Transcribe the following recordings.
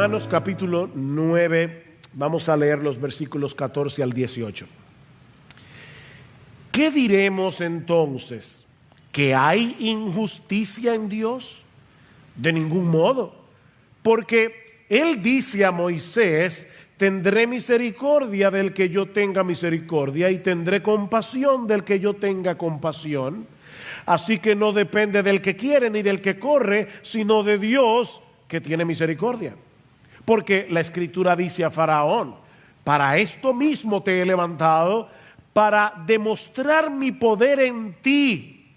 Romanos capítulo 9, vamos a leer los versículos 14 al 18. ¿Qué diremos entonces? ¿Que hay injusticia en Dios? De ningún modo, porque Él dice a Moisés: tendré misericordia del que yo tenga misericordia y tendré compasión del que yo tenga compasión. Así que no depende del que quiere ni del que corre, sino de Dios que tiene misericordia. Porque la Escritura dice a Faraón: para esto mismo te he levantado, para demostrar mi poder en ti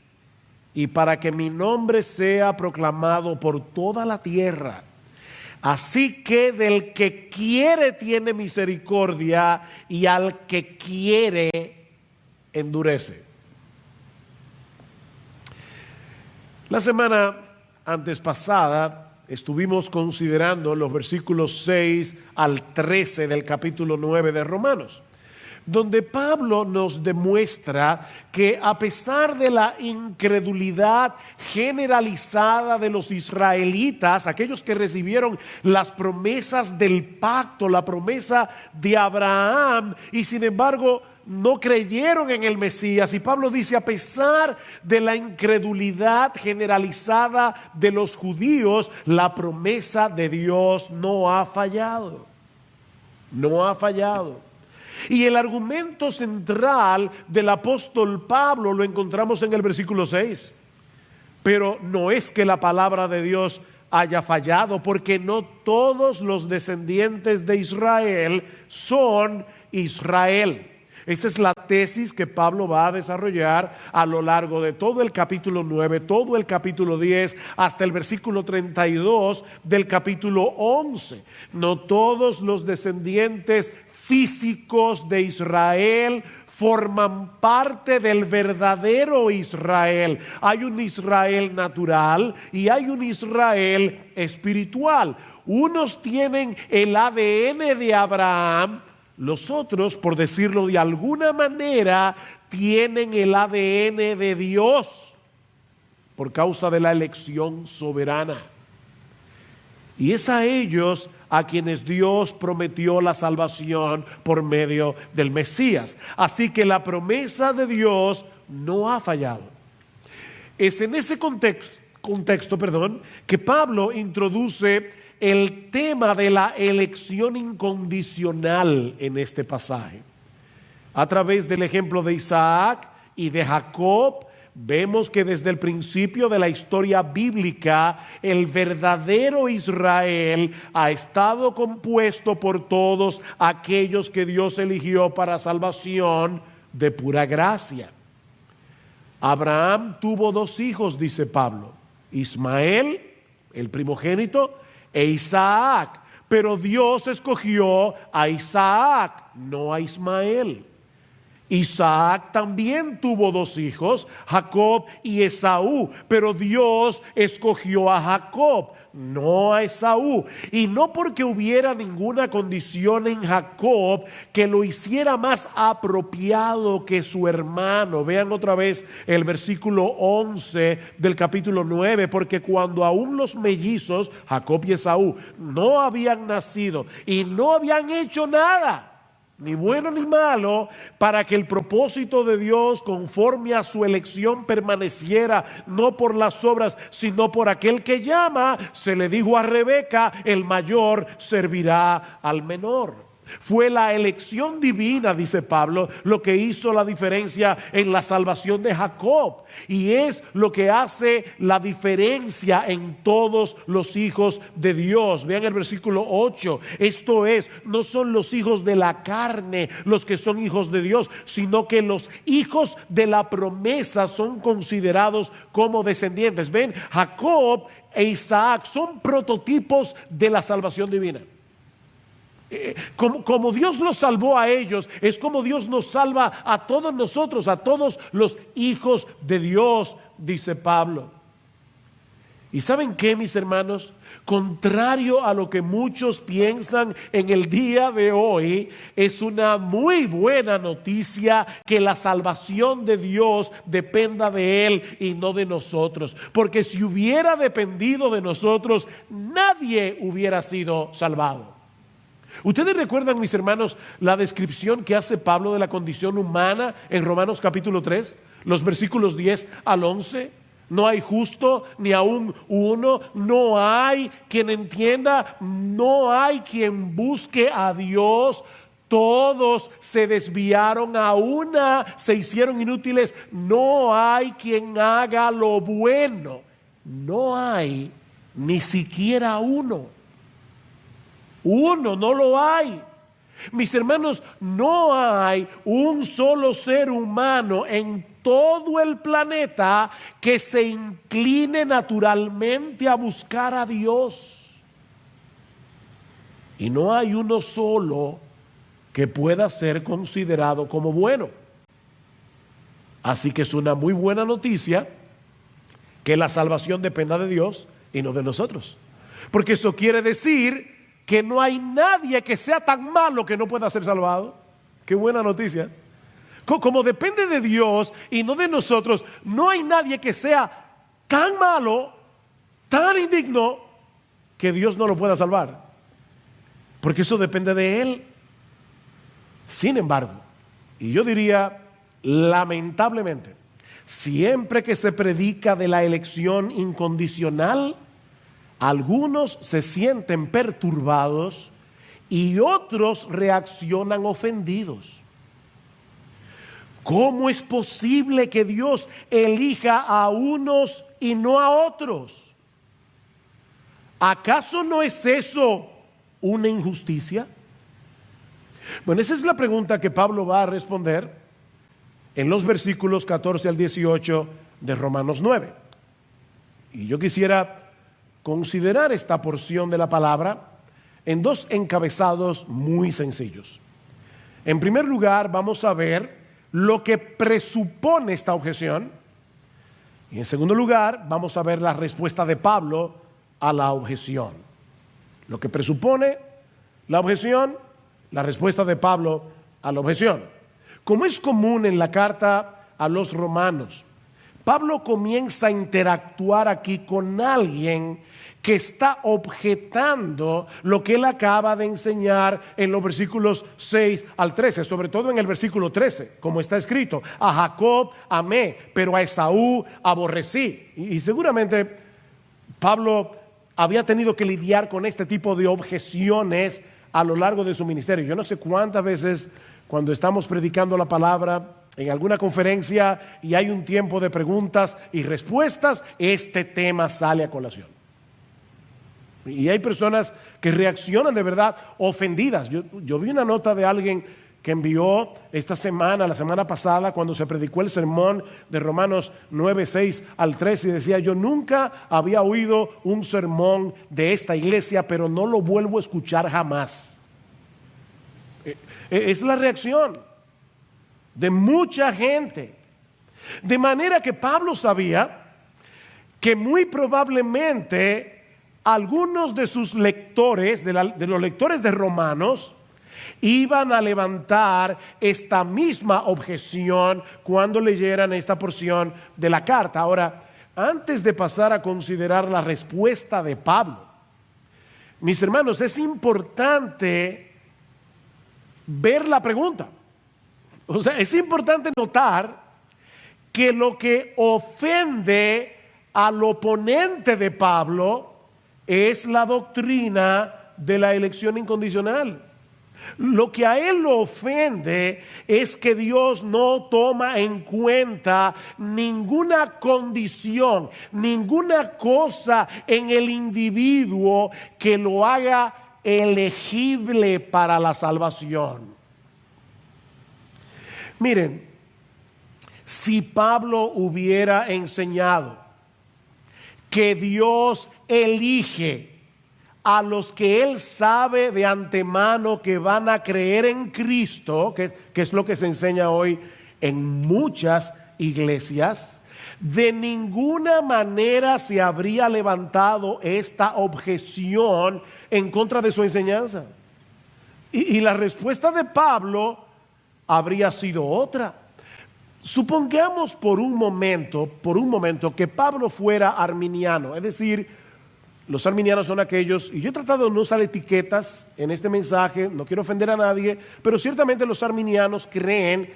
y para que mi nombre sea proclamado por toda la tierra. Así que del que quiere tiene misericordia y al que quiere endurece. La semana antes pasada estuvimos considerando los versículos 6 al 13 del capítulo 9 de Romanos, donde Pablo nos demuestra que a pesar de la incredulidad generalizada de los israelitas, aquellos que recibieron las promesas del pacto, la promesa de Abraham, y sin embargo no creyeron en el Mesías, y Pablo dice: a pesar de la incredulidad generalizada de los judíos, la promesa de Dios no ha fallado. No ha fallado. Y el argumento central del apóstol Pablo lo encontramos en el versículo 6. Pero no es que la palabra de Dios haya fallado, porque no todos los descendientes de Israel son Israel. Esa es la tesis que Pablo va a desarrollar a lo largo de todo el capítulo 9, todo el capítulo 10, hasta el versículo 32 del capítulo 11. No todos los descendientes físicos de Israel forman parte del verdadero Israel. Hay un Israel natural y hay un Israel espiritual. Unos tienen el ADN de Abraham, los otros, por decirlo de alguna manera, tienen el ADN de Dios por causa de la elección soberana. Y es a ellos a quienes Dios prometió la salvación por medio del Mesías. Así que la promesa de Dios no ha fallado. Es en ese contexto, que Pablo introduce el tema de la elección incondicional en este pasaje. A través del ejemplo de Isaac y de Jacob, vemos que desde el principio de la historia bíblica, el verdadero Israel ha estado compuesto por todos aquellos que Dios eligió para salvación de pura gracia. Abraham tuvo 2 hijos, dice Pablo: Ismael, el primogénito, e Isaac. Pero Dios escogió a Isaac, no a Ismael. Isaac también tuvo 2 hijos, Jacob y Esaú, pero Dios escogió a Jacob, no a Esaú. Y no porque hubiera ninguna condición en Jacob que lo hiciera más apropiado que su hermano. Vean otra vez el versículo 11 del capítulo 9, porque cuando aún los mellizos, Jacob y Esaú, no habían nacido y no habían hecho nada, ni bueno ni malo, para que el propósito de Dios conforme a su elección permaneciera, no por las obras, sino por aquel que llama, se le dijo a Rebeca: el mayor servirá al menor. Fue la elección divina, dice Pablo, lo que hizo la diferencia en la salvación de Jacob, y es lo que hace la diferencia en todos los hijos de Dios. Vean el versículo 8. Esto es, no son los hijos de la carne los que son hijos de Dios, sino que los hijos de la promesa son considerados como descendientes. Ven, Jacob e Isaac son prototipos de la salvación divina. Como Dios los salvó a ellos, es como Dios nos salva a todos nosotros, a todos los hijos de Dios, dice Pablo. ¿Y saben qué, mis hermanos? Contrario a lo que muchos piensan en el día de hoy, es una muy buena noticia que la salvación de Dios dependa de Él y no de nosotros. Porque si hubiera dependido de nosotros, nadie hubiera sido salvado. ¿Ustedes recuerdan, mis hermanos, la descripción que hace Pablo de la condición humana en Romanos capítulo 3, los versículos 10 al 11? No hay justo ni aún uno, no hay quien entienda, no hay quien busque a Dios. Todos se desviaron, a una se hicieron inútiles. No hay quien haga lo bueno. No hay ni siquiera uno. Uno, no lo hay. Mis hermanos, no hay un solo ser humano en todo el planeta que se incline naturalmente a buscar a Dios. Y no hay uno solo que pueda ser considerado como bueno. Así que es una muy buena noticia que la salvación dependa de Dios y no de nosotros. Porque eso quiere decir que no hay nadie que sea tan malo que no pueda ser salvado. Qué buena noticia. Como depende de Dios y no de nosotros, no hay nadie que sea tan malo, tan indigno, que Dios no lo pueda salvar. Porque eso depende de Él. Sin embargo, y yo diría lamentablemente, siempre que se predica de la elección incondicional, algunos se sienten perturbados y otros reaccionan ofendidos. ¿Cómo es posible que Dios elija a unos y no a otros? ¿Acaso no es eso una injusticia? Bueno, esa es la pregunta que Pablo va a responder en los versículos 14 al 18 de Romanos 9. Y yo quisiera considerar esta porción de la palabra en dos encabezados muy sencillos. En primer lugar, vamos a ver lo que presupone esta objeción. Y en segundo lugar, vamos a ver la respuesta de Pablo a la objeción. Lo que presupone la objeción, la respuesta de Pablo a la objeción. Como es común en la carta a los romanos, Pablo comienza a interactuar aquí con alguien que está objetando lo que él acaba de enseñar en los versículos 6 al 13, sobre todo en el versículo 13, como está escrito: a Jacob amé, pero a Esaú aborrecí. Y seguramente Pablo había tenido que lidiar con este tipo de objeciones a lo largo de su ministerio. Yo no sé cuántas veces cuando estamos predicando la palabra en alguna conferencia y hay un tiempo de preguntas y respuestas, este tema sale a colación. Y hay personas que reaccionan de verdad ofendidas. Yo vi una nota de alguien que envió esta semana, la semana pasada, cuando se predicó el sermón de Romanos 9, 6 al 13, y decía: yo nunca había oído un sermón de esta iglesia, pero no lo vuelvo a escuchar jamás. Es la reacción de mucha gente. De manera que Pablo sabía que muy probablemente algunos de sus lectores, de los lectores de Romanos, iban a levantar esta misma objeción cuando leyeran esta porción de la carta. Ahora, antes de pasar a considerar la respuesta de Pablo, mis hermanos, es importante ver la pregunta. O sea, es importante notar que lo que ofende al oponente de Pablo es la doctrina de la elección incondicional. Lo que a él lo ofende es que Dios no toma en cuenta ninguna condición, ninguna cosa en el individuo que lo haga elegible para la salvación. Miren, si Pablo hubiera enseñado que Dios elige a los que Él sabe de antemano que van a creer en Cristo, que es lo que se enseña hoy en muchas iglesias, de ninguna manera se habría levantado esta objeción en contra de su enseñanza. Y la respuesta de Pablo habría sido otra. Supongamos por un momento que Pablo fuera arminiano, es decir, los arminianos son aquellos, y yo he tratado de no usar etiquetas en este mensaje, no quiero ofender a nadie, pero ciertamente los arminianos creen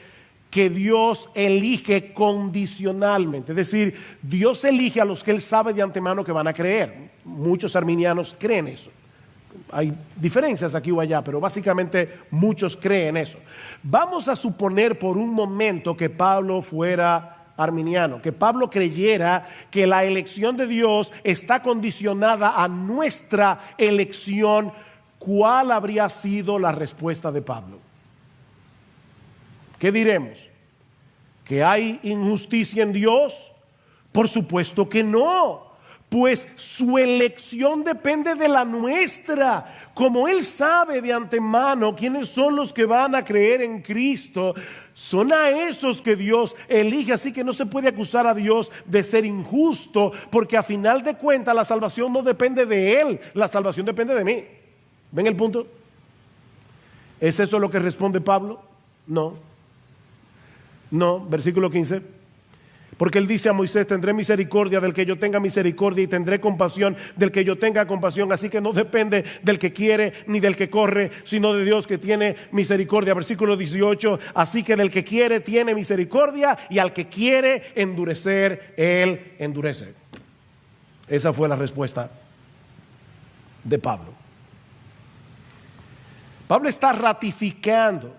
que Dios elige condicionalmente, es decir, Dios elige a los que Él sabe de antemano que van a creer. Muchos arminianos creen eso. Hay diferencias aquí o allá, pero básicamente muchos creen eso. Vamos a suponer por un momento que Pablo fuera arminiano, que Pablo creyera que la elección de Dios está condicionada a nuestra elección. ¿Cuál habría sido la respuesta de Pablo? ¿Qué diremos? ¿Que hay injusticia en Dios? Por supuesto que no. Pues su elección depende de la nuestra. Como Él sabe de antemano quiénes son los que van a creer en Cristo, son a esos que Dios elige. Así que no se puede acusar a Dios de ser injusto, porque a final de cuentas la salvación no depende de Él, la salvación depende de mí. ¿Ven el punto? ¿Es eso lo que responde Pablo? No, versículo 15. Porque Él dice a Moisés: tendré misericordia del que yo tenga misericordia y tendré compasión del que yo tenga compasión. Así que no depende del que quiere ni del que corre, sino de Dios que tiene misericordia. Versículo 18, así que del que quiere tiene misericordia, y al que quiere endurecer, Él endurece. Esa fue la respuesta de Pablo. Pablo está ratificando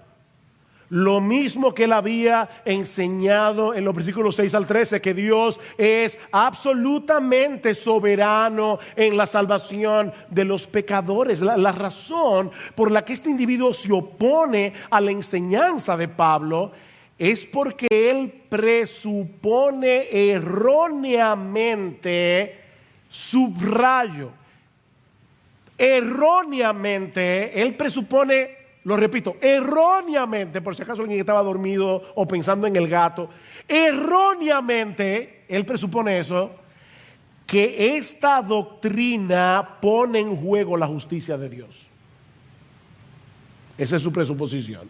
lo mismo que él había enseñado en los versículos 6 al 13, que Dios es absolutamente soberano en la salvación de los pecadores. La razón por la que este individuo se opone a la enseñanza de Pablo es porque él presupone erróneamente, subrayo, erróneamente, él presupone, lo repito, erróneamente, por si acaso alguien estaba dormido o pensando en el gato, erróneamente, él presupone eso, que esta doctrina pone en juego la justicia de Dios. Esa es su presuposición.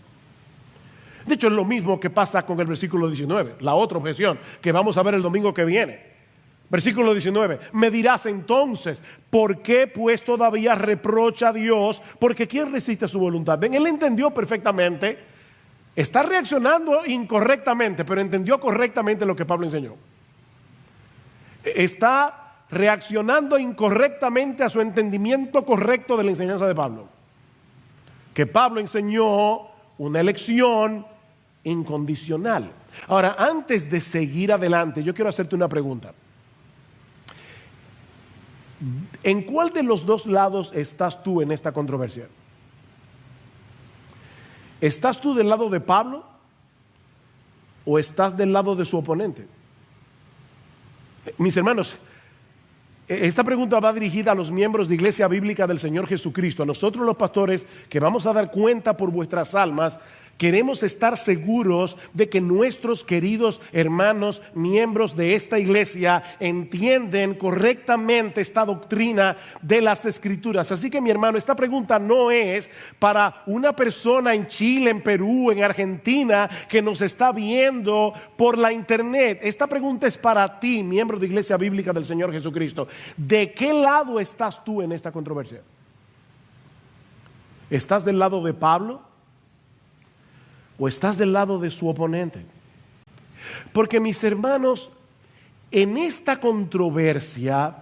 De hecho, es lo mismo que pasa con el versículo 19, la otra objeción que vamos a ver el domingo que viene. Versículo 19, me dirás entonces, ¿por qué pues todavía reprocha a Dios? Porque ¿quién resiste a su voluntad? Ven, él entendió perfectamente, está reaccionando incorrectamente, pero entendió correctamente lo que Pablo enseñó. Está reaccionando incorrectamente a su entendimiento correcto de la enseñanza de Pablo. Que Pablo enseñó una elección incondicional. Ahora, antes de seguir adelante, yo quiero hacerte una pregunta. ¿En cuál de los dos lados estás tú en esta controversia? ¿Estás tú del lado de Pablo o estás del lado de su oponente? Mis hermanos, esta pregunta va dirigida a los miembros de Iglesia Bíblica del Señor Jesucristo. A nosotros los pastores que vamos a dar cuenta por vuestras almas, queremos estar seguros de que nuestros queridos hermanos, miembros de esta iglesia, entienden correctamente esta doctrina de las Escrituras. Así que, mi hermano, esta pregunta no es para una persona en Chile, en Perú, en Argentina, que nos está viendo por la internet. Esta pregunta es para ti, miembro de Iglesia Bíblica del Señor Jesucristo. ¿De qué lado estás tú en esta controversia? ¿Estás del lado de Pablo o estás del lado de su oponente? Porque, mis hermanos, en esta controversia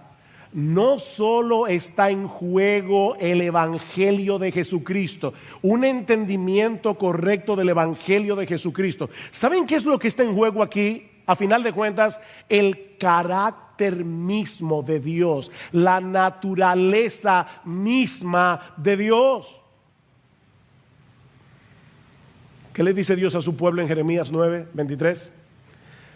no solo está en juego el Evangelio de Jesucristo, un entendimiento correcto del Evangelio de Jesucristo. ¿Saben qué es lo que está en juego aquí? A final de cuentas, el carácter mismo de Dios, la naturaleza misma de Dios. ¿Qué le dice Dios a su pueblo en Jeremías 9:23?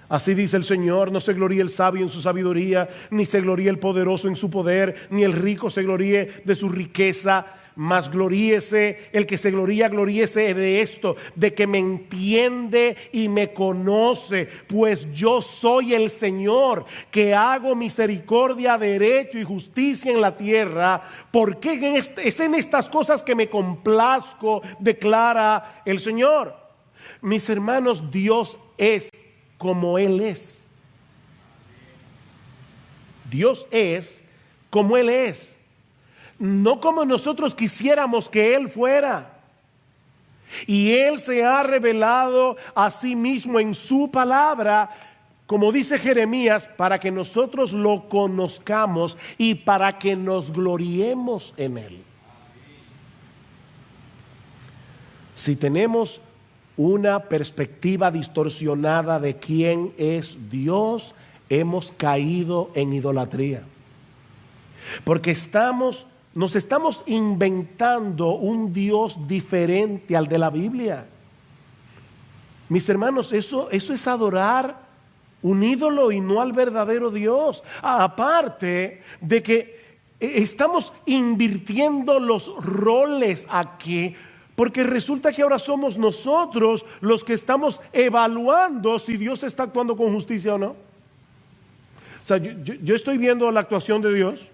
Así dice el Señor: no se gloríe el sabio en su sabiduría, ni se gloríe el poderoso en su poder, ni el rico se gloríe de su riqueza, mas gloríese el que se gloría, gloríese de esto, de que me entiende y me conoce, pues yo soy el Señor, que hago misericordia, derecho y justicia en la tierra, porque es en estas cosas que me complazco, declara el Señor. Mis hermanos, Dios es como Él es. Dios es como Él es, no como nosotros quisiéramos que Él fuera. Y Él se ha revelado a sí mismo en su palabra, como dice Jeremías, para que nosotros lo conozcamos y para que nos gloriemos en Él. Si tenemos una perspectiva distorsionada de quién es Dios, hemos caído en idolatría. Porque nos estamos inventando un Dios diferente al de la Biblia. Mis hermanos, eso es adorar un ídolo y no al verdadero Dios. Aparte de que estamos invirtiendo los roles aquí, porque resulta que ahora somos nosotros los que estamos evaluando si Dios está actuando con justicia o no. O sea, yo estoy viendo la actuación de Dios,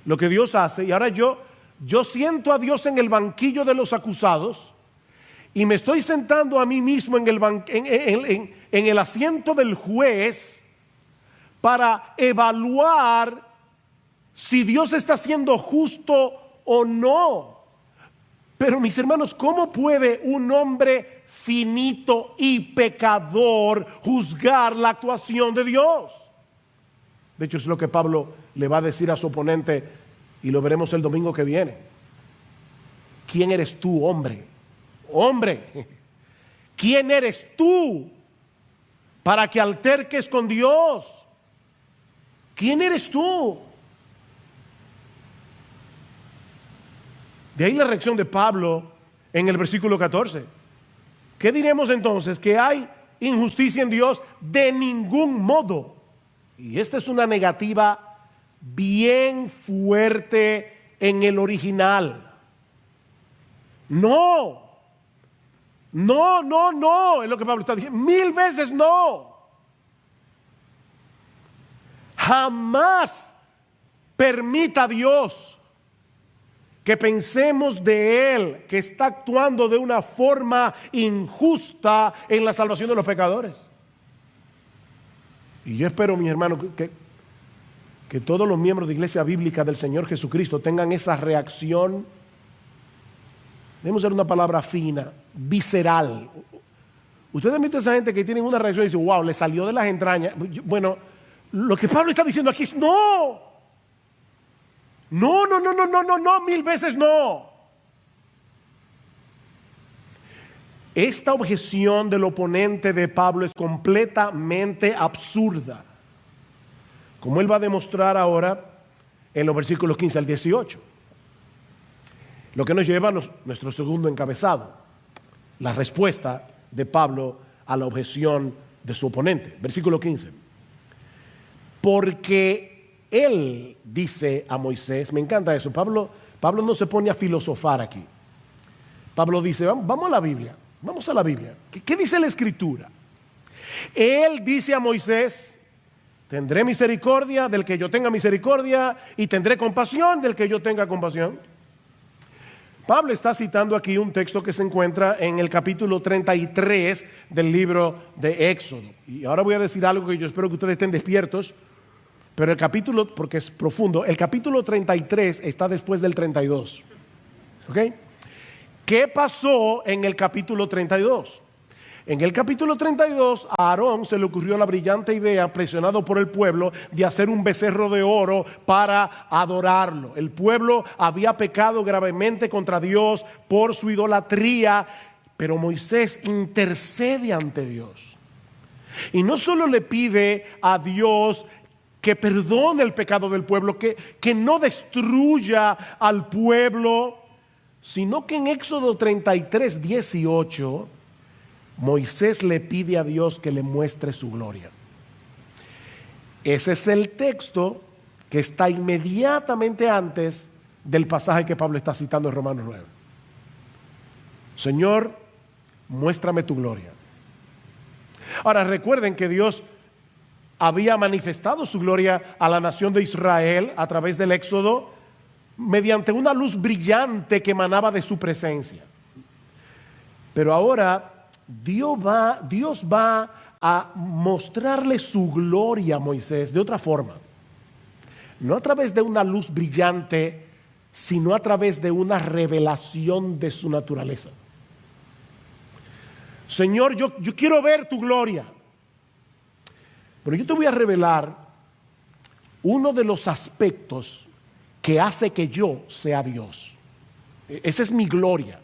lo que Dios hace, y ahora yo siento a Dios en el banquillo de los acusados y me estoy sentando a mí mismo en el asiento del juez para evaluar si Dios está siendo justo o no. Pero mis hermanos, ¿cómo puede un hombre finito y pecador juzgar la actuación de Dios? De hecho, es lo que Pablo le va a decir a su oponente, y lo veremos el domingo que viene. ¿Quién eres tú, hombre? Hombre, ¿quién eres tú para que alterques con Dios? ¿Quién eres tú? De ahí la reacción de Pablo en el versículo 14. ¿Qué diremos entonces? ¿Que hay injusticia en Dios? De ningún modo. Y esta es una negativa bien fuerte en el original. No, es lo que Pablo está diciendo. 1000 veces no. Jamás permita a Dios que pensemos de Él que está actuando de una forma injusta en la salvación de los pecadores. Y yo espero, mis hermanos, que todos los miembros de Iglesia Bíblica del Señor Jesucristo tengan esa reacción, debemos usar una palabra fina, visceral. Ustedes han visto a esa gente que tienen una reacción y dicen, wow, le salió de las entrañas. Bueno, lo que Pablo está diciendo aquí es no. No, 1000 veces no. Esta objeción del oponente de Pablo es completamente absurda, como él va a demostrar ahora en los versículos 15 al 18. Lo que nos lleva a nuestro segundo encabezado, la respuesta de Pablo a la objeción de su oponente. Versículo 15. Porque él dice a Moisés, me encanta eso, Pablo no se pone a filosofar aquí. Pablo dice, vamos a la Biblia. Vamos a la Biblia. ¿Qué dice la Escritura? Él dice a Moisés, tendré misericordia del que yo tenga misericordia y tendré compasión del que yo tenga compasión. Pablo está citando aquí un texto que se encuentra en el capítulo 33 del libro de Éxodo. Y ahora voy a decir algo que yo espero que ustedes estén despiertos, pero el capítulo, porque es profundo, el capítulo 33 está después del 32. ¿Ok? ¿Qué pasó en el capítulo 32? En el capítulo 32, a Aarón se le ocurrió la brillante idea, presionado por el pueblo, de hacer un becerro de oro para adorarlo. El pueblo había pecado gravemente contra Dios por su idolatría, pero Moisés intercede ante Dios. Y no solo le pide a Dios que perdone el pecado del pueblo, que no destruya al pueblo, sino que en Éxodo 33, 18, Moisés le pide a Dios que le muestre su gloria. Ese es el texto que está inmediatamente antes del pasaje que Pablo está citando en Romanos 9. Señor, muéstrame tu gloria. Ahora recuerden que Dios había manifestado su gloria a la nación de Israel a través del Éxodo mediante una luz brillante que emanaba de su presencia. Pero ahora Dios va a mostrarle su gloria a Moisés de otra forma. No a través de una luz brillante, sino a través de una revelación de su naturaleza. Señor, yo quiero ver tu gloria. Pero yo te voy a revelar uno de los aspectos que hace que yo sea Dios. Esa es mi gloria,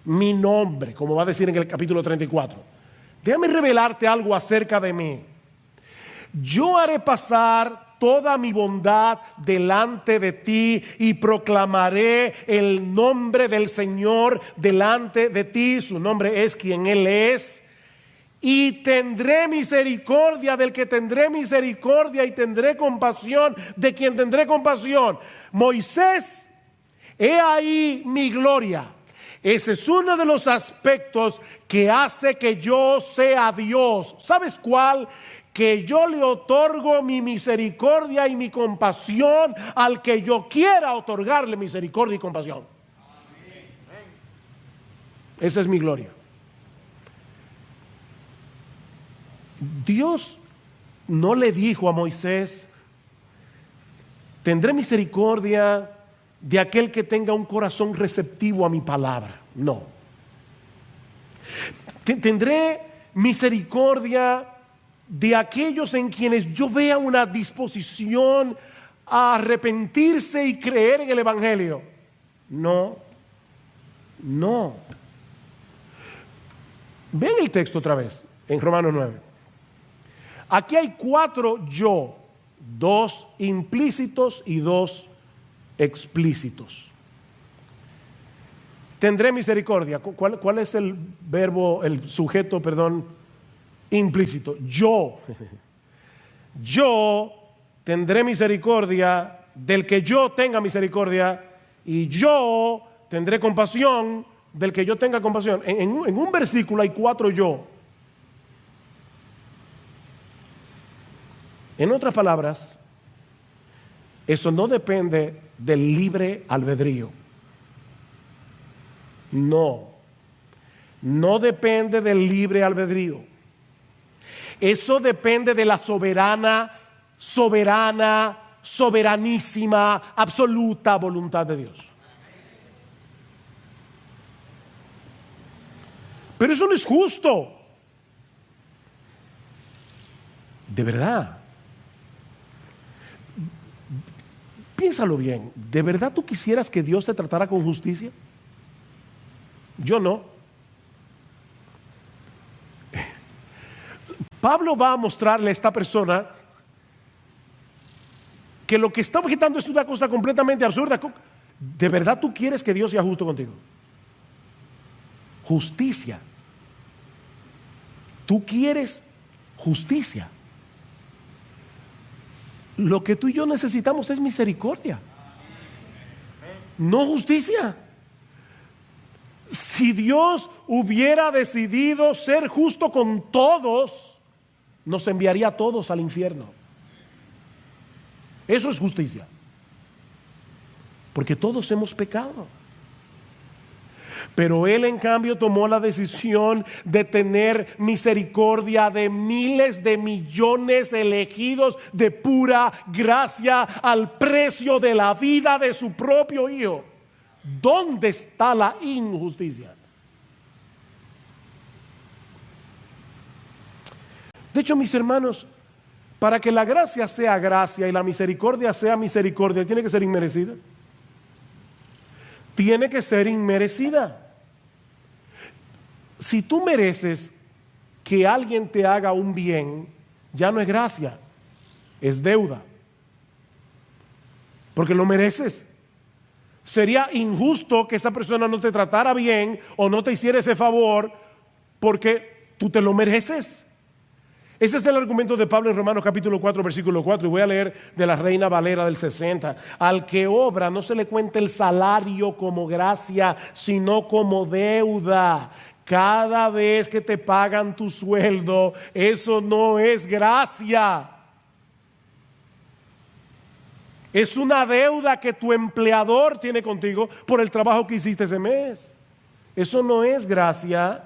mi nombre, como va a decir en el capítulo 34. Déjame revelarte algo acerca de mí. Yo haré pasar toda mi bondad delante de ti y proclamaré el nombre del Señor delante de ti. Su nombre es quien Él es. Y tendré misericordia del que tendré misericordia y tendré compasión de quien tendré compasión. Moisés, he ahí mi gloria. Ese es uno de los aspectos que hace que yo sea Dios. ¿Sabes cuál? Que yo le otorgo mi misericordia y mi compasión al que yo quiera otorgarle misericordia y compasión. Esa es mi gloria. Dios no le dijo a Moisés: tendré misericordia de aquel que tenga un corazón receptivo a mi palabra. No. Tendré misericordia de aquellos en quienes yo vea una disposición a arrepentirse y creer en el Evangelio. No. Ven el texto otra vez, en Romanos 9. Aquí hay 4 yo, 2 implícitos y 2 explícitos. Tendré misericordia. ¿Cuál es el verbo, el sujeto, implícito? Yo tendré misericordia del que yo tenga misericordia y yo tendré compasión del que yo tenga compasión. En un versículo hay 4 yo. En otras palabras, eso no depende del libre albedrío. No depende del libre albedrío. Eso depende de la soberanísima, absoluta voluntad de Dios. Pero eso no es justo. De verdad. Piénsalo bien. ¿De verdad tú quisieras que Dios te tratara con justicia? Yo no. Pablo va a mostrarle a esta persona que lo que está objetando es una cosa completamente absurda. ¿De verdad tú quieres que Dios sea justo contigo? Justicia. Tú quieres justicia. Lo que tú y yo necesitamos es misericordia, no justicia. Si Dios hubiera decidido ser justo con todos, nos enviaría a todos al infierno. Eso es justicia, porque todos hemos pecado. Pero Él, en cambio, tomó la decisión de tener misericordia de miles de millones elegidos de pura gracia al precio de la vida de su propio Hijo. ¿Dónde está la injusticia? De hecho, mis hermanos, para que la gracia sea gracia y la misericordia sea misericordia, tiene que ser inmerecida. Tiene que ser inmerecida. Si tú mereces que alguien te haga un bien, ya no es gracia, es deuda. Porque lo mereces. Sería injusto que esa persona no te tratara bien o no te hiciera ese favor porque tú te lo mereces. Ese es el argumento de Pablo en Romanos capítulo 4, versículo 4. Y voy a leer de la Reina Valera del 60. Al que obra no se le cuenta el salario como gracia, sino como deuda. Cada vez que te pagan tu sueldo, eso no es gracia. Es una deuda que tu empleador tiene contigo por el trabajo que hiciste ese mes. Eso no es gracia.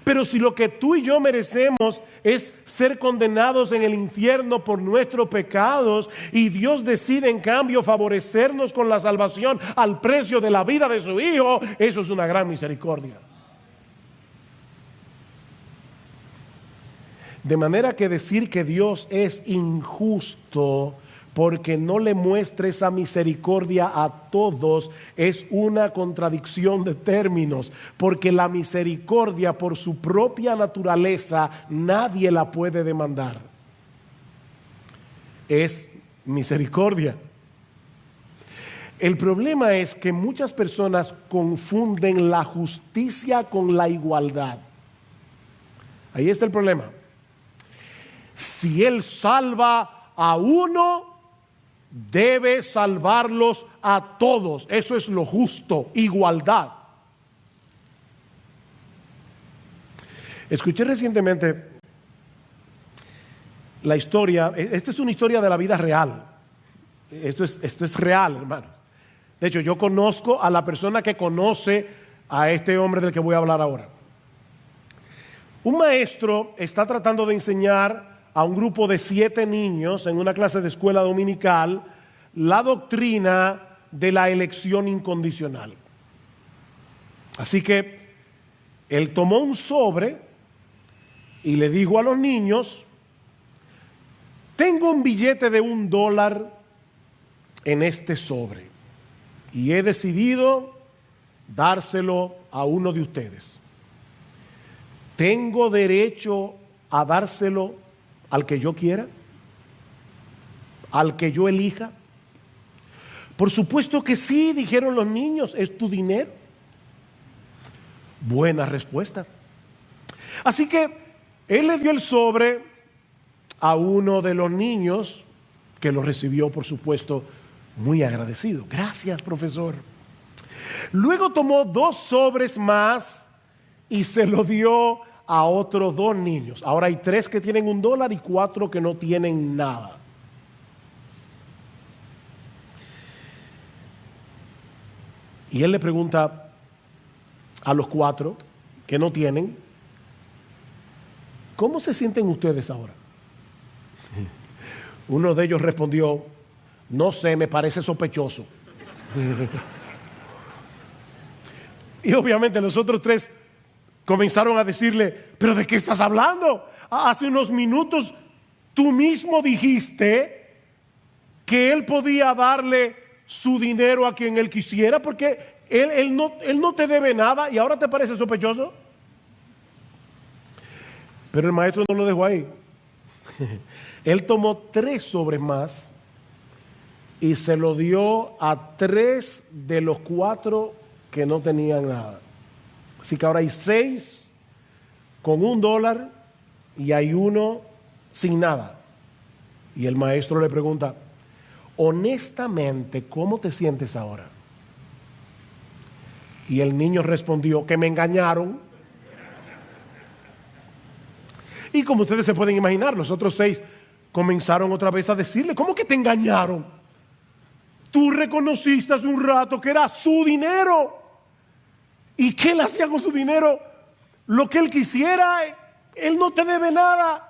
Pero si lo que tú y yo merecemos es ser condenados en el infierno por nuestros pecados y Dios decide en cambio favorecernos con la salvación al precio de la vida de su Hijo, eso es una gran misericordia. De manera que decir que Dios es injusto porque no le muestre esa misericordia a todos es una contradicción de términos, porque la misericordia por su propia naturaleza nadie la puede demandar. Es misericordia. El problema es que muchas personas confunden la justicia con la igualdad. Ahí está el problema. Si Él salva a uno, debe salvarlos a todos. Eso es lo justo, igualdad. Escuché recientemente la historia, esta es una historia de la vida real. Esto es real, hermano. De hecho, yo conozco a la persona que conoce a este hombre del que voy a hablar ahora. Un maestro está tratando de enseñar a un grupo de 7 niños en una clase de escuela dominical la doctrina de la elección incondicional. Así que él tomó un sobre y le dijo a los niños: tengo un billete de $1 en este sobre y he decidido dárselo a uno de ustedes. ¿Tengo derecho a dárselo al que yo quiera? ¿Al que yo elija? Por supuesto que sí, dijeron los niños, es tu dinero. Buena respuesta. Así que él le dio el sobre a uno de los niños, que lo recibió, por supuesto, muy agradecido. Gracias, profesor. Luego tomó 2 sobres más y se lo dio a otros 2 niños. Ahora hay 3 que tienen $1 y 4 que no tienen nada. Y él le pregunta a los 4 que no tienen: ¿cómo se sienten ustedes ahora? Uno de ellos respondió: no sé, me parece sospechoso. Y obviamente los otros 3 comenzaron a decirle: ¿pero de qué estás hablando? Hace unos minutos tú mismo dijiste que él podía darle su dinero a quien él quisiera porque él no te debe nada y ahora te parece sospechoso. Pero el maestro no lo dejó ahí. Él tomó 3 sobres más y se lo dio a 3 de los 4 que no tenían nada. Así que ahora hay 6 con $1 y hay 1 sin nada. Y el maestro le pregunta: honestamente, ¿cómo te sientes ahora? Y el niño respondió: que me engañaron. Y como ustedes se pueden imaginar, los otros 6 comenzaron otra vez a decirle: ¿cómo que te engañaron? Tú reconociste hace un rato que era su dinero. ¿Y qué él hacía con su dinero? Lo que él quisiera, él no te debe nada.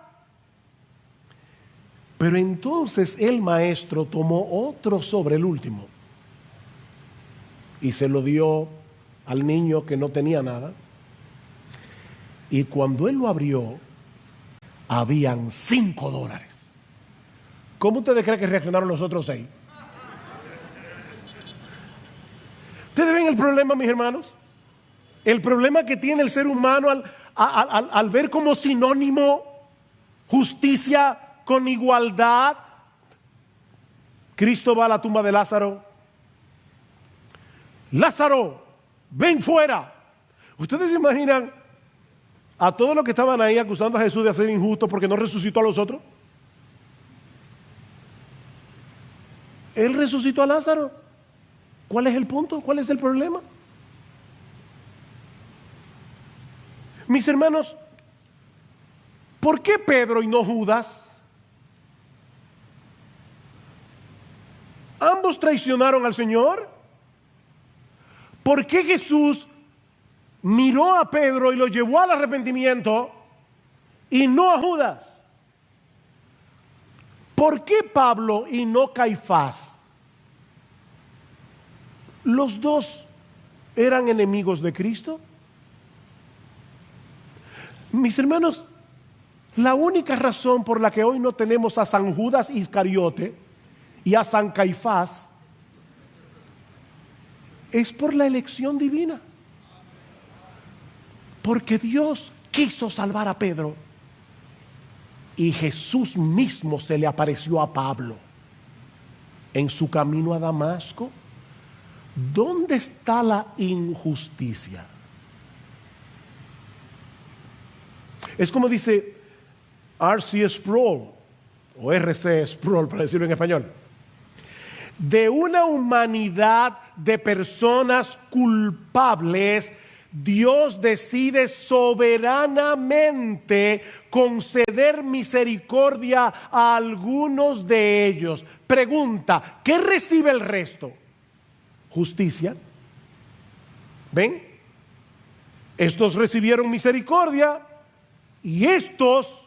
Pero entonces el maestro tomó otro sobre, el último, y se lo dio al niño que no tenía nada. Y cuando él lo abrió, habían $5. ¿Cómo ustedes creen que reaccionaron los otros 6? ¿Ustedes ven el problema, mis hermanos? El problema que tiene el ser humano al ver como sinónimo justicia con igualdad. Cristo va a la tumba de Lázaro. Lázaro, ven fuera. Ustedes se imaginan a todos los que estaban ahí acusando a Jesús de ser injusto porque no resucitó a los otros? Él resucitó a Lázaro. ¿Cuál es el punto? ¿Cuál es el problema? Mis hermanos, ¿por qué Pedro y no Judas? Ambos traicionaron al Señor. ¿Por qué Jesús miró a Pedro y lo llevó al arrepentimiento y no a Judas? ¿Por qué Pablo y no Caifás? Los dos eran enemigos de Cristo. Mis hermanos, la única razón por la que hoy no tenemos a San Judas Iscariote y a San Caifás es por la elección divina. Porque Dios quiso salvar a Pedro y Jesús mismo se le apareció a Pablo en su camino a Damasco. ¿Dónde está la injusticia? Es como dice R.C. Sproul, o R.C. Sproul para decirlo en español: de una humanidad de personas culpables, Dios decide soberanamente conceder misericordia a algunos de ellos. Pregunta: ¿qué recibe el resto? Justicia. ¿Ven? Estos recibieron misericordia y estos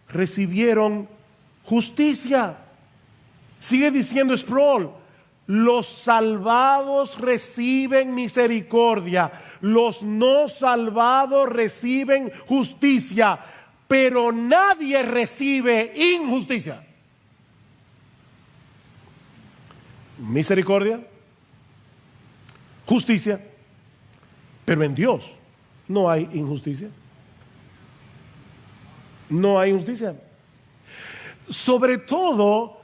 recibieron justicia. Sigue diciendo Sproul: los salvados reciben misericordia, los no salvados reciben justicia, pero nadie recibe injusticia. Misericordia, justicia, pero en Dios no hay injusticia. No hay injusticia. Sobre todo,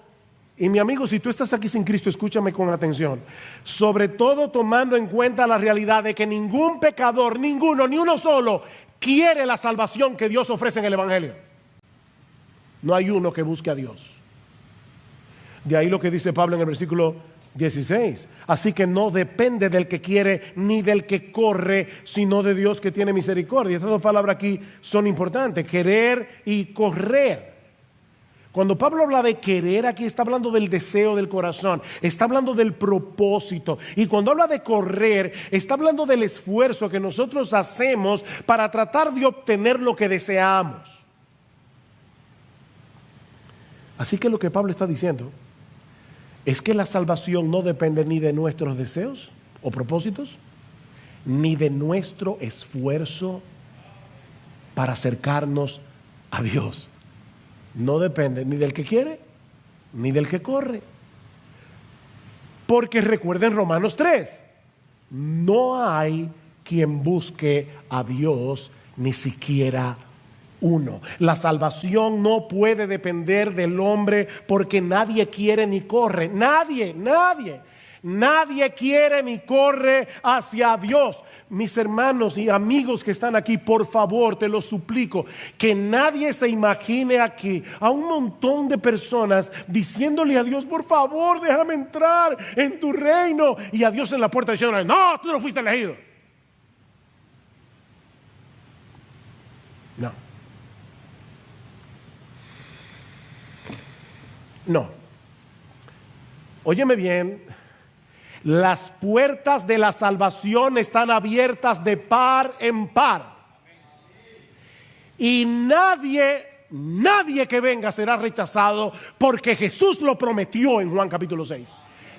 y mi amigo, si tú estás aquí sin Cristo, escúchame con atención. Sobre todo tomando en cuenta la realidad de que ningún pecador, ninguno, ni uno solo, quiere la salvación que Dios ofrece en el Evangelio. No hay uno que busque a Dios. De ahí lo que dice Pablo en el versículo 16. Así que no depende del que quiere ni del que corre, sino de Dios que tiene misericordia. Estas dos palabras aquí son importantes: querer y correr. Cuando Pablo habla de querer, aquí está hablando del deseo del corazón, está hablando del propósito. Y cuando habla de correr, está hablando del esfuerzo que nosotros hacemos para tratar de obtener lo que deseamos. Así que lo que Pablo está diciendo es que la salvación no depende ni de nuestros deseos o propósitos, ni de nuestro esfuerzo para acercarnos a Dios. No depende ni del que quiere, ni del que corre. Porque recuerden Romanos 3, no hay quien busque a Dios, ni siquiera uno. La salvación no puede depender del hombre, porque nadie quiere ni corre. Nadie quiere ni corre hacia Dios. Mis hermanos y amigos que están aquí, por favor, te lo suplico, que nadie se imagine aquí a un montón de personas diciéndole a Dios: por favor, déjame entrar en tu reino, y a Dios en la puerta diciéndole: no, tú no fuiste elegido. No. Óyeme bien. Las puertas de la salvación están abiertas de par en par. Y nadie que venga será rechazado, porque Jesús lo prometió en Juan capítulo 6.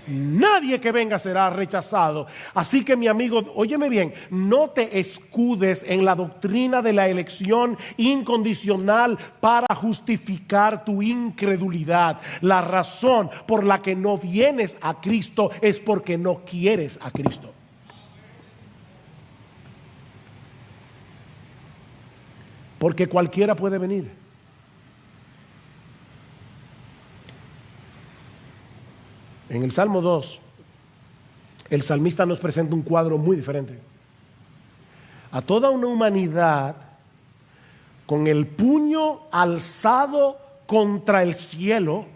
Nadie que venga será rechazado. Así que, mi amigo, óyeme bien, no te escudes en la doctrina de la elección incondicional para justificar tu incredulidad. La razón por la que no vienes a Cristo es porque no quieres a Cristo. Porque cualquiera puede venir. En el Salmo 2, el salmista nos presenta un cuadro muy diferente. A toda una humanidad con el puño alzado contra el cielo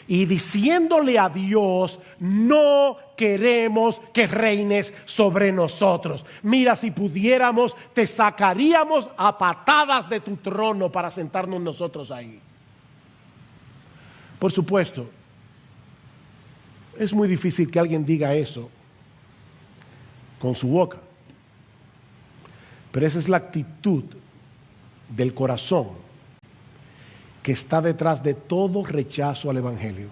y diciéndole a Dios: no queremos que reines sobre nosotros. Mira, si pudiéramos, te sacaríamos a patadas de tu trono para sentarnos nosotros ahí. Por supuesto, es muy difícil que alguien diga eso con su boca, pero esa es la actitud del corazón que está detrás de todo rechazo al Evangelio.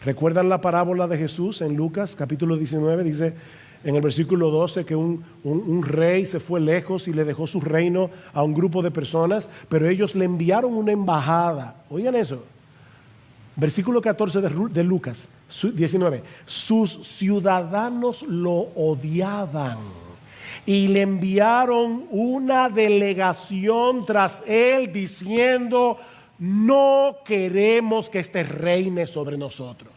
¿Recuerdan la parábola de Jesús en Lucas capítulo 19? Dice en el versículo 12 que un rey se fue lejos y le dejó su reino a un grupo de personas, pero ellos le enviaron una embajada. Oigan eso. Versículo 14 de Lucas 19. Sus ciudadanos lo odiaban y le enviaron una delegación tras él diciendo: no queremos que este reine sobre nosotros.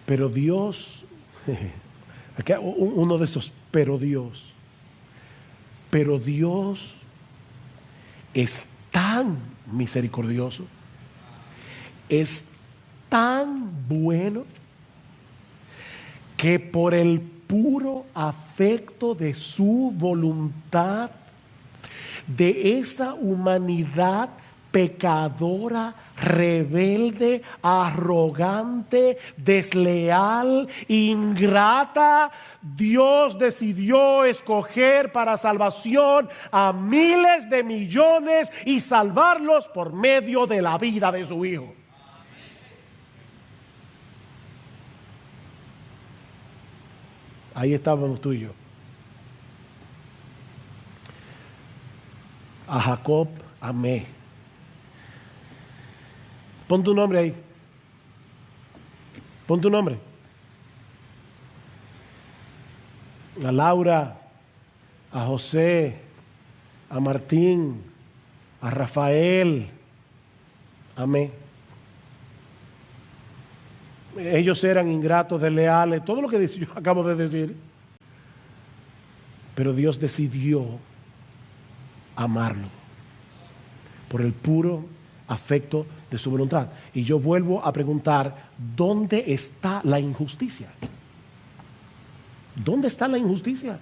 Pero Dios, aquí uno de esos, pero Dios es tan misericordioso, es tan bueno, que por el puro afecto de su voluntad, de esa humanidad pecadora, rebelde, arrogante, desleal, ingrata, Dios decidió escoger para salvación a miles de millones y salvarlos por medio de la vida de su Hijo. Ahí estábamos tú y yo. A Jacob amé. Pon tu nombre ahí. Pon tu nombre. A Laura, a José, a Martín, a Rafael, amé. Ellos eran ingratos, desleales, todo lo que yo acabo de decir. Pero Dios decidió amarlo por el puro afecto de su voluntad. Y yo vuelvo a preguntar: ¿dónde está la injusticia? ¿Dónde está la injusticia?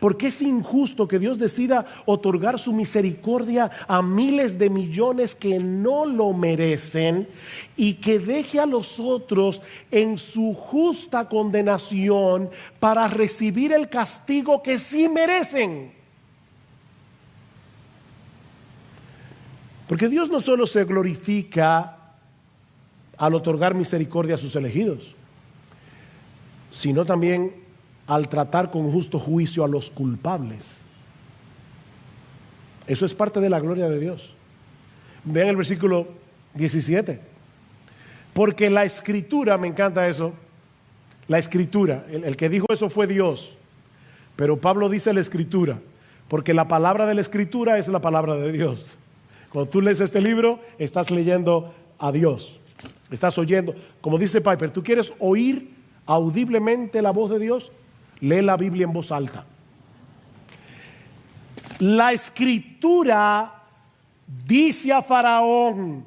Porque es injusto que Dios decida otorgar su misericordia a miles de millones que no lo merecen y que deje a los otros en su justa condenación para recibir el castigo que sí merecen. Porque Dios no solo se glorifica al otorgar misericordia a sus elegidos, sino también al tratar con justo juicio a los culpables. Eso es parte de la gloria de Dios. Vean el versículo 17. Porque la Escritura, me encanta eso, la Escritura, el que dijo eso fue Dios, pero Pablo dice la Escritura, porque la palabra de la Escritura es la palabra de Dios. Cuando tú lees este libro, estás leyendo a Dios, estás oyendo, como dice Piper, ¿tú quieres oír audiblemente la voz de Dios? Lee la Biblia en voz alta. La Escritura dice a Faraón: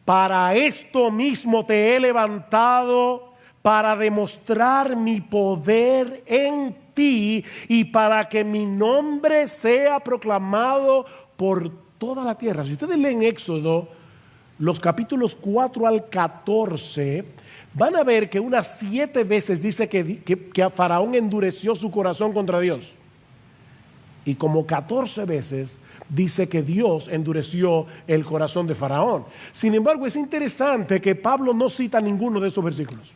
para esto mismo te he levantado, para demostrar mi poder en ti y para que mi nombre sea proclamado por toda la tierra. Si ustedes leen Éxodo, los capítulos 4 al 14, van a ver que unas 7 veces dice que a Faraón endureció su corazón contra Dios. Y como 14 veces dice que Dios endureció el corazón de Faraón. Sin embargo, es interesante que Pablo no cita ninguno de esos versículos.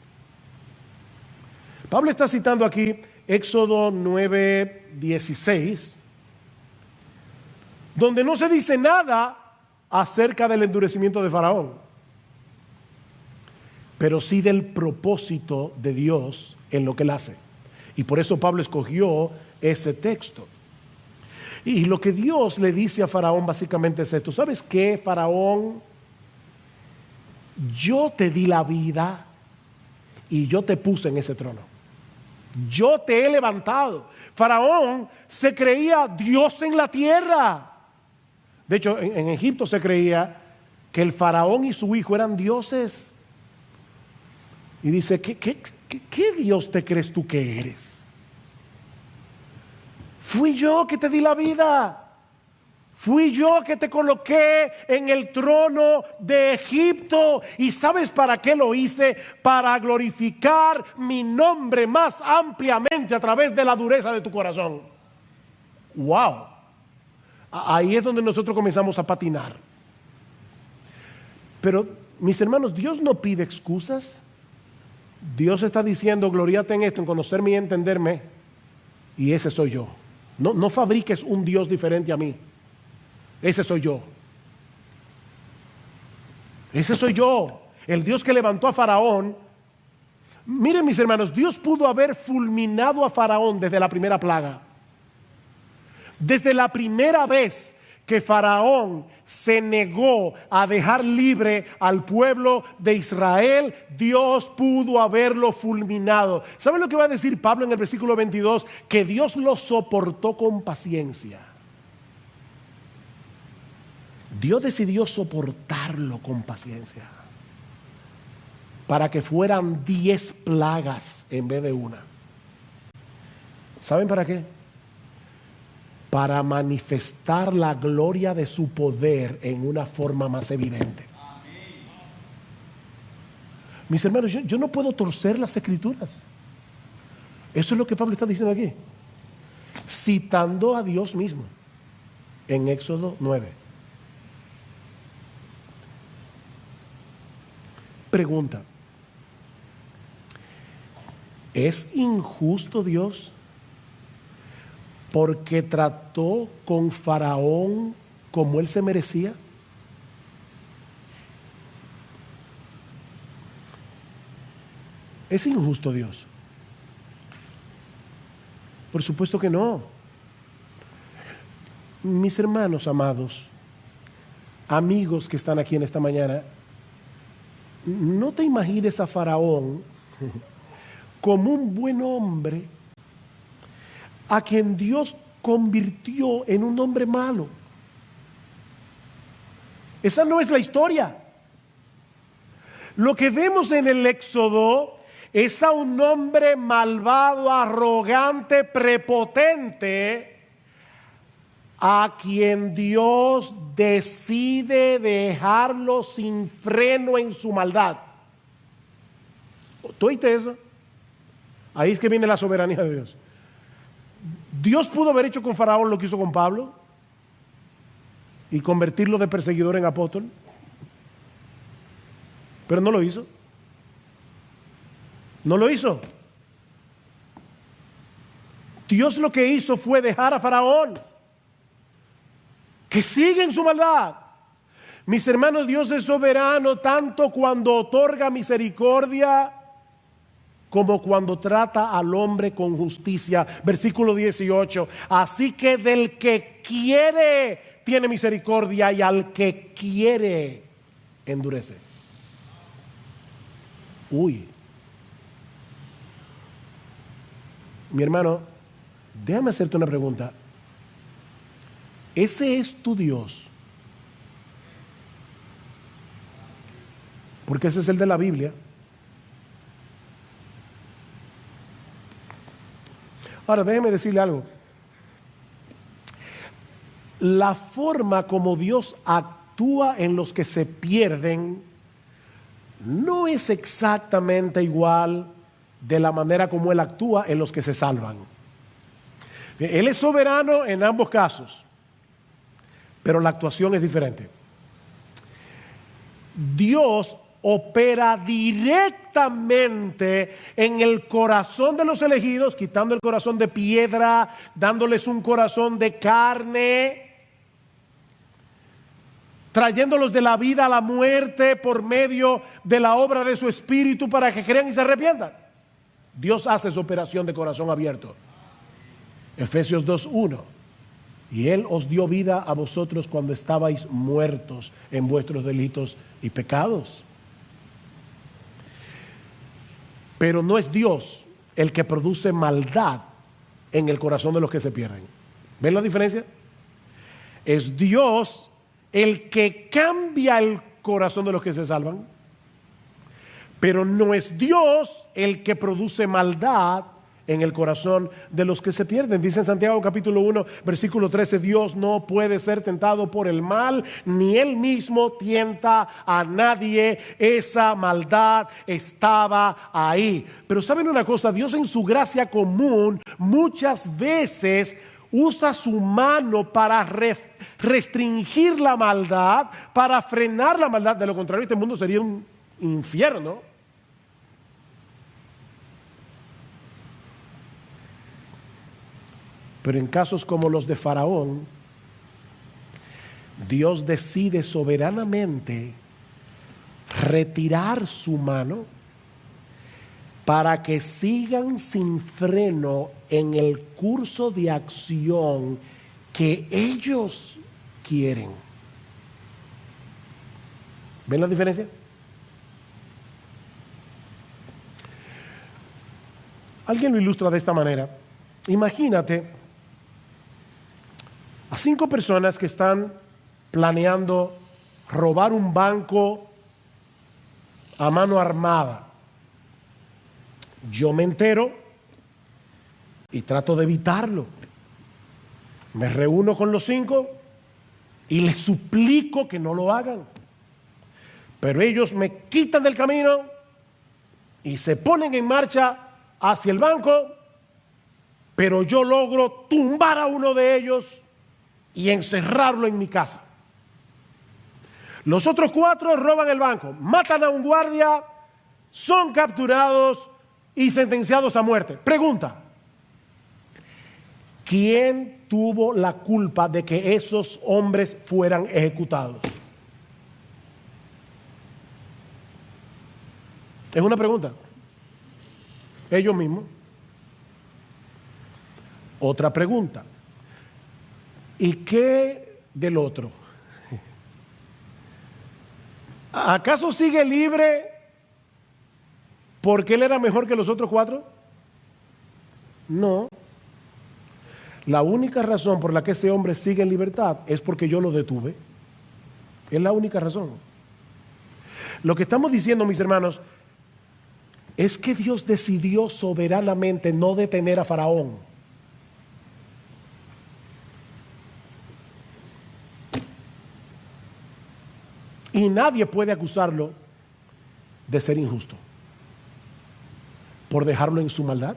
Pablo está citando aquí Éxodo 9:16, donde no se dice nada acerca del endurecimiento de Faraón, pero sí del propósito de Dios en lo que él hace. Y por eso Pablo escogió ese texto. Y lo que Dios le dice a Faraón básicamente es esto: ¿sabes qué, Faraón? Yo te di la vida y yo te puse en ese trono. Yo te he levantado. Faraón se creía Dios en la tierra. De hecho, en Egipto se creía que el faraón y su hijo eran dioses. Y dice, ¿qué Dios te crees tú que eres? Fui yo que te di la vida. Fui yo que te coloqué en el trono de Egipto. ¿Y sabes para qué lo hice? Para glorificar mi nombre más ampliamente a través de la dureza de tu corazón. ¡Wow! Ahí es donde nosotros comenzamos a patinar. Pero, mis hermanos, Dios no pide excusas. Dios está diciendo, gloriate en esto, en conocerme y entenderme. Y ese soy yo. No fabriques un Dios diferente a mí. Ese soy yo. Ese soy yo. El Dios que levantó a Faraón. Miren, mis hermanos, Dios pudo haber fulminado a Faraón desde la primera plaga. Desde la primera vez que Faraón se negó a dejar libre al pueblo de Israel, Dios pudo haberlo fulminado. ¿Saben lo que va a decir Pablo en el versículo 22? Que Dios lo soportó con paciencia. Dios decidió soportarlo con paciencia para que fueran 10 plagas en vez de una. ¿Saben para qué? Para manifestar la gloria de su poder en una forma más evidente. Mis hermanos, yo no puedo torcer las escrituras. Eso es lo que Pablo está diciendo aquí, citando a Dios mismo en Éxodo 9. Pregunta: ¿es injusto Dios porque trató con Faraón como él se merecía? ¿Es injusto Dios? Por supuesto que no. Mis hermanos amados, amigos que están aquí en esta mañana, no te imagines a Faraón como un buen hombre a quien Dios convirtió en un hombre malo. Esa no es la historia. Lo que vemos en el Éxodo es a un hombre malvado, arrogante, prepotente, a quien Dios decide dejarlo sin freno en su maldad. ¿Tú oíste eso? Ahí es que viene la soberanía de Dios. Dios pudo haber hecho con Faraón lo que hizo con Pablo y convertirlo de perseguidor en apóstol, pero no lo hizo. No lo hizo. Dios lo que hizo fue dejar a Faraón que sigue en su maldad. Mis hermanos, Dios es soberano tanto cuando otorga misericordia como cuando trata al hombre con justicia. Versículo 18. Así que del que quiere tiene misericordia y al que quiere endurece. Uy. Mi hermano, déjame hacerte una pregunta. ¿Ese es tu Dios? Porque ese es el de la Biblia. Ahora, déjeme decirle algo. La forma como Dios actúa en los que se pierden no es exactamente igual de la manera como Él actúa en los que se salvan. Él es soberano en ambos casos, pero la actuación es diferente. Dios opera directamente en el corazón de los elegidos, quitando el corazón de piedra, dándoles un corazón de carne, trayéndolos de la vida a la muerte por medio de la obra de su Espíritu para que crean y se arrepientan. Dios hace su operación de corazón abierto. Efesios 2:1. Y Él os dio vida a vosotros cuando estabais muertos en vuestros delitos y pecados. Pero no es Dios el que produce maldad en el corazón de los que se pierden. ¿Ven la diferencia? Es Dios el que cambia el corazón de los que se salvan, pero no es Dios el que produce maldad en el corazón de los que se pierden. Dice en Santiago capítulo 1, versículo 13, Dios no puede ser tentado por el mal, ni él mismo tienta a nadie. Esa maldad estaba ahí. Pero ¿saben una cosa? Dios en su gracia común muchas veces usa su mano para restringir la maldad, para frenar la maldad. De lo contrario, este mundo sería un infierno. Pero en casos como los de Faraón, Dios decide soberanamente retirar su mano para que sigan sin freno en el curso de acción que ellos quieren. ¿Ven la diferencia? Alguien lo ilustra de esta manera. Imagínate a 5 personas que están planeando robar un banco a mano armada. Yo me entero y trato de evitarlo. Me reúno con los 5 y les suplico que no lo hagan. Pero ellos me quitan del camino y se ponen en marcha hacia el banco, pero yo logro tumbar a uno de ellos y encerrarlo en mi casa. Los otros 4 roban el banco, matan a un guardia, son capturados y sentenciados a muerte. Pregunta: ¿quién tuvo la culpa de que esos hombres fueran ejecutados? Es una pregunta. Ellos mismos. Otra pregunta: ¿y qué del otro? ¿Acaso sigue libre porque él era mejor que los otros 4? No. La única razón por la que ese hombre sigue en libertad es porque yo lo detuve. Es la única razón. Lo que estamos diciendo, mis hermanos, es que Dios decidió soberanamente no detener a Faraón. Y nadie puede acusarlo de ser injusto por dejarlo en su maldad.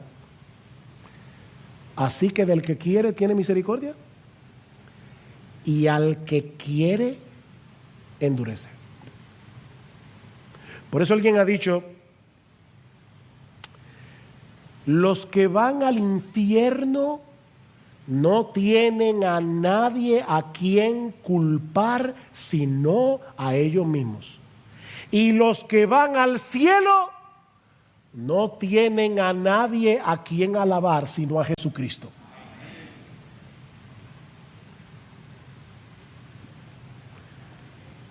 Así que del que quiere tiene misericordia, y al que quiere endurece. Por eso alguien ha dicho: los que van al infierno no tienen a nadie a quien culpar sino a ellos mismos. Y los que van al cielo no tienen a nadie a quien alabar sino a Jesucristo.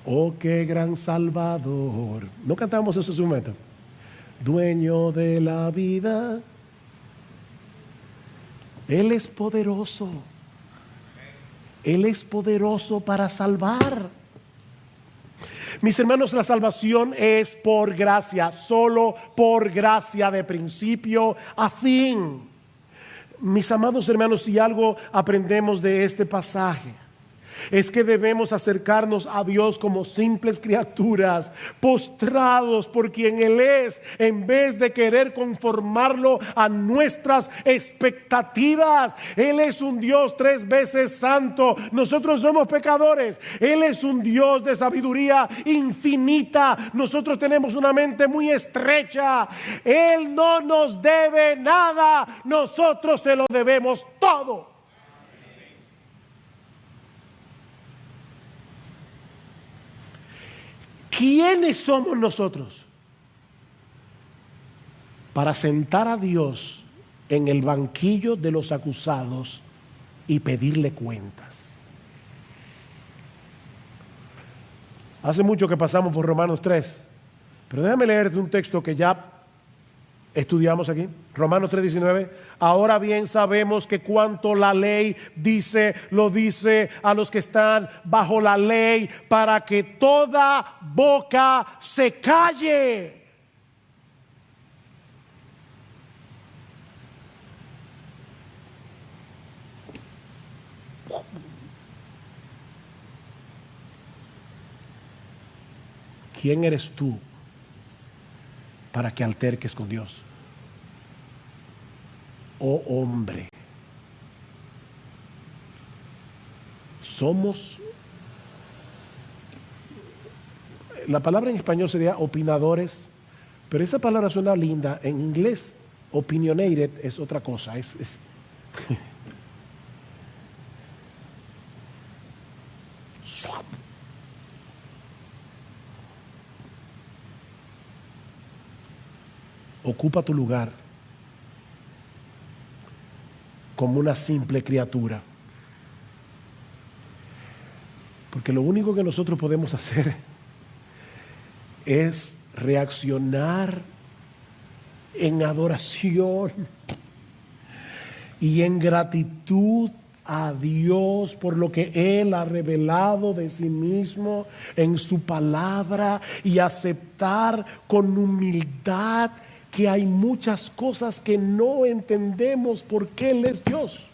Oh, qué gran Salvador. ¿No cantamos eso en su momento? Dueño de la vida. Él es poderoso. Él es poderoso para salvar. Mis hermanos, la salvación es por gracia, solo por gracia, de principio a fin. Mis amados hermanos, si algo aprendemos de este pasaje, es que debemos acercarnos a Dios como simples criaturas, postrados por quien Él es, en vez de querer conformarlo a nuestras expectativas. Él es un Dios 3 veces santo, nosotros somos pecadores. Él es un Dios de sabiduría infinita, nosotros tenemos una mente muy estrecha. Él no nos debe nada, nosotros se lo debemos todo. ¿Quiénes somos nosotros para sentar a Dios en el banquillo de los acusados y pedirle cuentas? Hace mucho que pasamos por Romanos 3, pero déjame leerte un texto que ya Estudiamos aquí, Romanos 3:19. Ahora bien sabemos que cuanto la ley dice, lo dice a los que están bajo la ley, para que toda boca se calle. ¿Quién eres tú para que alterques con Dios? Oh hombre, somos, la palabra en español sería opinadores, pero esa palabra suena linda. En inglés, opinionated es otra cosa. Ocupa tu lugar como una simple criatura. Porque lo único que nosotros podemos hacer es reaccionar en adoración y en gratitud a Dios por lo que Él ha revelado de sí mismo en su palabra, y aceptar con humildad que hay muchas cosas que no entendemos porque Él es Dios.